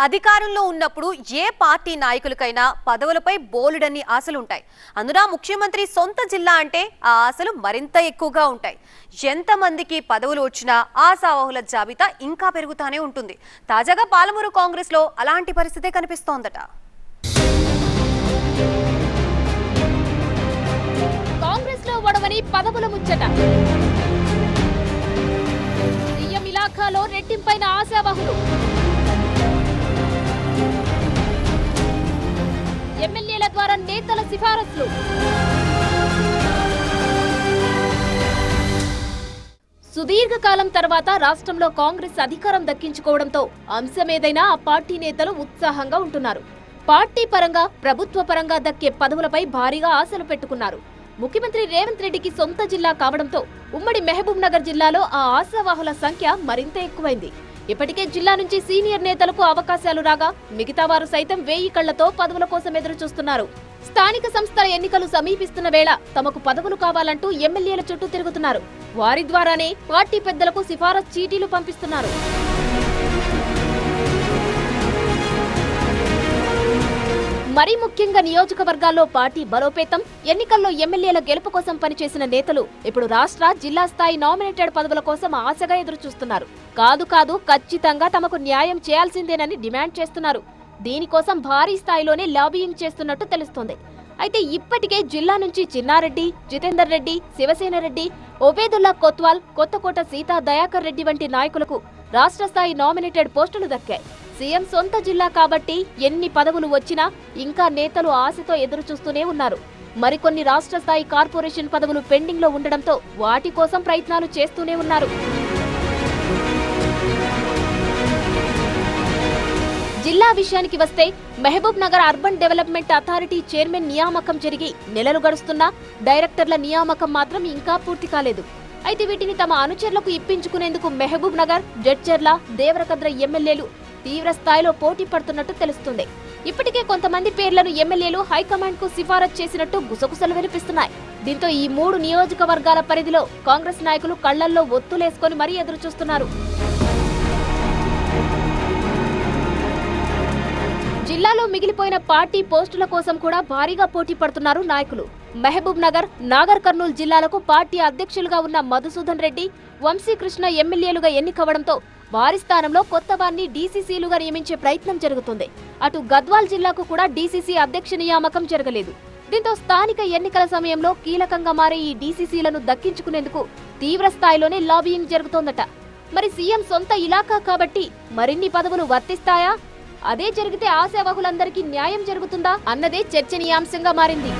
అధికారంలో ఉన్నప్పుడు ఏ పార్టీ నాయకులకైనా పదవులపై బోలెడన్ని ఆశలుంటాయి. అందున ముఖ్యమంత్రి సొంత జిల్లా అంటే ఆ ఆశలు మరింత ఎక్కువగా ఉంటాయి. ఎంతమందికి పదవులు వచ్చినా ఆశావహుల జాబితా ఇంకా పెరుగుతానే ఉంటుంది. తాజాగా పాలమూరు కాంగ్రెస్ లో అలాంటి పరిస్థితే కనిపిస్తోందట. కాంగ్రెస్ లో వడవని పదవుల ముచ్చట. సీఎం ఇలాఖాలో రెట్టింపైన ఆశావహులు. ఎమ్మెల్యేల ద్వారా నేతల సిఫారసులు. సుదీర్ఘకాలం తర్వాత రాష్ట్రంలో కాంగ్రెస్ అధికారం దక్కించుకోవడంతో అంశమేదైనా ఆ పార్టీ నేతలు ఉత్సాహంగా ఉంటున్నారు. పార్టీ పరంగా ప్రభుత్వ పరంగా దక్కే పదవులపై భారీగా ఆశలు పెట్టుకున్నారు. ముఖ్యమంత్రి రేవంత్ రెడ్డికి సొంత జిల్లా కావడంతో ఉమ్మడి మహబూబ్ నగర్ జిల్లాలో ఆ ఆశావాహుల సంఖ్య మరింత ఎక్కువైంది. ఇప్పటికే జిల్లా నుంచి సీనియర్ నేతలకు అవకాశాలు రాగా మిగతా వారు సైతం 1000 కళ్లతో పదవుల కోసం ఎదురు చూస్తున్నారు. స్థానిక సంస్థల ఎన్నికలు సమీపిస్తున్న వేళ తమకు పదవులు కావాలంటూ ఎమ్మెల్యేల చుట్టూ తిరుగుతున్నారు. వారి ద్వారానే పార్టీ పెద్దలకు సిఫారసు చీటీలు పంపిస్తున్నారు. మరీ ముఖ్యంగా నియోజకవర్గాల్లో పార్టీ బలోపేతం, ఎన్నికల్లో ఎమ్మెల్యేల గెలుపు కోసం పనిచేసిన నేతలు ఇప్పుడు రాష్ట్ర, జిల్లా స్థాయి నామినేటెడ్ పదవుల కోసం ఆశగా ఎదురుచూస్తున్నారు. కాదు ఖచ్చితంగా తమకు న్యాయం చేయాల్సిందేనని డిమాండ్ చేస్తున్నారు. దీనికోసం భారీ స్థాయిలోనే లాబియింగ్ చేస్తున్నట్టు తెలుస్తోంది. అయితే ఇప్పటికే జిల్లా నుంచి చిన్నారెడ్డి, జితేందర్ రెడ్డి, శివసేన రెడ్డి, ఒబేదుల్లా కొత్వాల్, కొత్తకోట సీతా దయాకర్ రెడ్డి వంటి నాయకులకు రాష్ట్ర స్థాయి నామినేటెడ్ పోస్టులు దక్కాయి. సీఎం సొంత జిల్లా కాబట్టి ఎన్ని పదవులు వచ్చినా ఇంకా నేతలు ఆశతో ఎదురు చూస్తూనే ఉన్నారు. మరికొన్ని రాష్ట్ర స్థాయి కార్పొరేషన్ పదవులు పెండింగ్ లో ఉండడంతో వాటి కోసం ప్రయత్నాలు చేస్తూనే ఉన్నారు. జిల్లా విషయానికి వస్తే Mahbub Nagar urban development authority chairman నియామకం జరిగి నెలలు గడుస్తున్నా డైరెక్టర్ల నియామకం మాత్రం ఇంకా పూర్తి కాలేదు. అయితే వీటిని తమ అనుచరులకు ఇప్పించుకునేందుకు మహబూబ్ నగర్, జడ్చర్ల, దేవరకద్ర ఎమ్మెల్యేలు తీవ్ర స్థాయిలో పోటీ పడుతున్నట్టు తెలుస్తుంది. ఇప్పటికే కొంతమంది పేర్లను ఎమ్మెల్యేలు హైకమాండ్ కు సిఫారసు చేసినట్టు గుసగుసలు వినిపిస్తున్నాయి. దీంతో ఈ 3 నియోజకవర్గాల పరిధిలో కాంగ్రెస్ నాయకులు కళ్లల్లో ఒత్తులేసుకొని మరీ ఎదురు చూస్తున్నారు. జిల్లాలో మిగిలిపోయిన పార్టీ పోస్టుల కోసం కూడా భారీగా పోటీ పడుతున్నారు నాయకులు. మహబూబ్ నగర్, నాగర్ కర్నూలు జిల్లాలకు పార్టీ అధ్యక్షులుగా ఉన్న మధుసూదన్ రెడ్డి, వంశీకృష్ణ ఎమ్మెల్యేలుగా ఎన్నికవడంతో వారి స్థానంలో కొత్త వారిని డీసీసీలుగా నియమించే ప్రయత్నం జరుగుతుంది. అటు గద్వాల్ జిల్లాకు కూడా డీసీసీ అధ్యక్ష నియామకం జరగలేదు. దీంతో స్థానిక ఎన్నికల సమయంలో కీలకంగా మారే ఈ డీసీసీలను దక్కించుకునేందుకు తీవ్ర స్థాయిలోనే లాబియింగ్ జరుగుతోందట. మరి సీఎం సొంత ఇలాకా కాబట్టి మరిన్ని పదవులు వర్తిస్తాయా? అదే జరిగితే ఆశావహులందరికీ న్యాయం జరుగుతుందా అన్నదే చర్చనీయాంశంగా మారింది.